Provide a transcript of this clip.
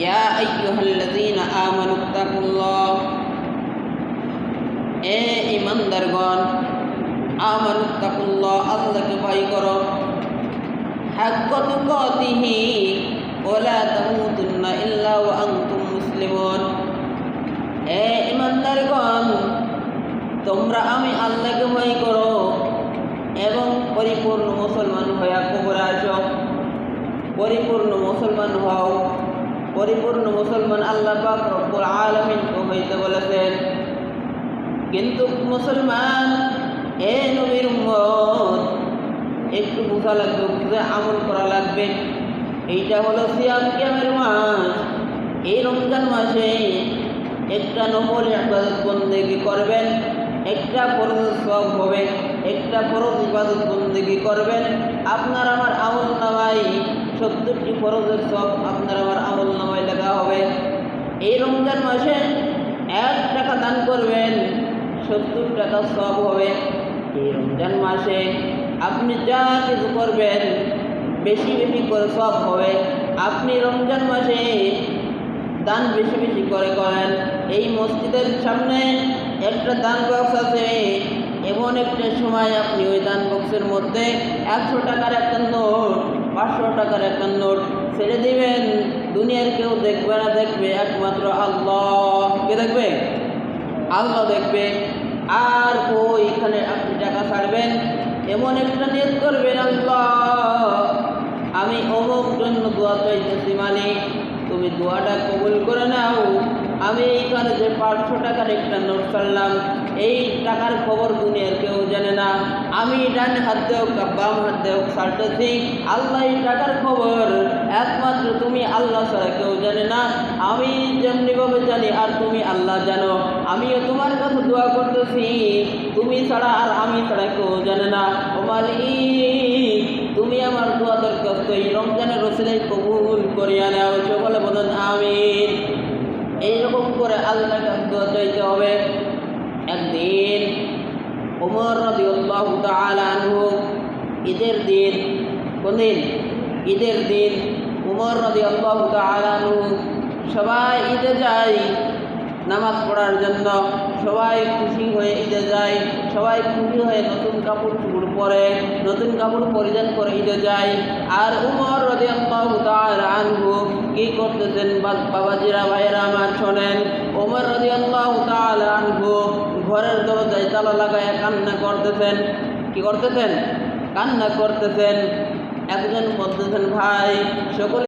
ইয়া আইয়ুহাল্লাযীনা আমানুত্তাকুল্লাহ, এ ঈমানদারগণ, আমানুত্তাকুল্লাহ, আল্লাহকে ভয় করো, হাক্কা তুকাতিহি ওয়া লা তামুতুন্না ইল্লা ওয়া আনতুম মুসলিমুন। এ ঈমানদারগণ, তোমরা আমি আল্লাহকে ভয় করো এবং পরিপূর্ণ মুসলমান হয়ে কবরে আসো। পরিপূর্ণ মুসলমান হও। পরিপূর্ণ মুসলমান আল্লাহ পাক রব্বুল আলামিনকে হইতে বলেছেন। কিন্তু মুসলমান, এ নবীর উম্মত, একটু বোঝা লাগবে, বুঝে আমল করা লাগবে। এইটা হলো সিয়াম কিয়ামের মাস। এই রমজান মাসে একটা নফল ইবাদত বন্দেগী করবেন, একটা ফরজ সওয়াব হবে। একটা ফরজ ইবাদত বন্দেগী করবেন, আপনার আমার আমল নামায় 70টি ফরজের সওয়াব আপনার আমার আমল নামায় লেখা হবে। এই রমজান মাসে 1 টাকা দান করবেন, 70 টাকা সওয়াব হবে। এই রমজান মাসে আপনি যা কিছু করবেন বেশি বেশি করে সওয়াব হবে। আপনি রমজান মাসে দান বেশি বেশি করে করেন। এই মসজিদের সামনে একটা দান বক্স আছে, এমন একটা সময় আপনি ওই দান বক্সের মধ্যে 100 টাকার একটা নোট, 500 টাকার একটা নোট ছেড়ে দিবেন। দুনিয়ার কেউ দেখবে না, দেখবে একমাত্র আল্লাহ। কে দেখবে? আল্লাহ দেখবে। আর ওইখানে আপনি টাকা ছাড়বেন, এমন একটা নিয়ত করবেন, আল্লাহ আমি অমুক জন্য দোয়া চাইতেছি, মানে তুমি দোয়াটা কবুল করে নাও। আমি এইখানে যে 500 টাকার একটা নোট ছাড়লাম, এই টাকার খবর দুনিয়ার কেউ জানে না। আমি ডান হাত দেও বাম হাত দেও ছাড়তেছি, আল্লাহ এই টাকার খবর একমাত্র তুমি আল্লাহ ছাড়া কেউ জানে না। আমি যেমনিভাবে জানি আর তুমি আল্লাহ জানো। আমিও তোমার কাছে দোয়া করতেছি, তুমি ছাড়া আর আমি ছাড়া কেউ জানে না। ও মালিক, তুমি আমার দোয়া দরখাস্ত এই রমজানের রসিলায় কবুল করিয়া নাও। সকলে বলেন আমিন। এইরকম করে আল্লাহর কাছে দোয়া চাইতে হবে। একদিন ওমর রাদিয়াল্লাহু তাআলা আনহু, ঈদের দিন, কোন দিন? ঈদের দিন। ওমর রাদিয়াল্লাহু তাআলা আনহু সবাই ঈদে যায় নামাজ পড়ার জন্য। সবাই খুশি হয়ে ঈদে যায়। সবাই খুশি হয়ে নতুন কাপড় চোপড় পরে, নতুন কাপড় পরিধান করে ঈদে যায়। আর ওমর রাদিয়াল্লাহু তাআলা আনহু কি করতেছেন? বাবাজিরা, ভাইয়েরা আমার শোনেন। ওমর রাদিয়াল্লাহু তাআলা আনহু ঘরের দরজায় তালা লাগায় কান্না করতেছেন। কি করতেছেন? কান্না করতেছেন। একজন বলতেছেন, ভাই সকলে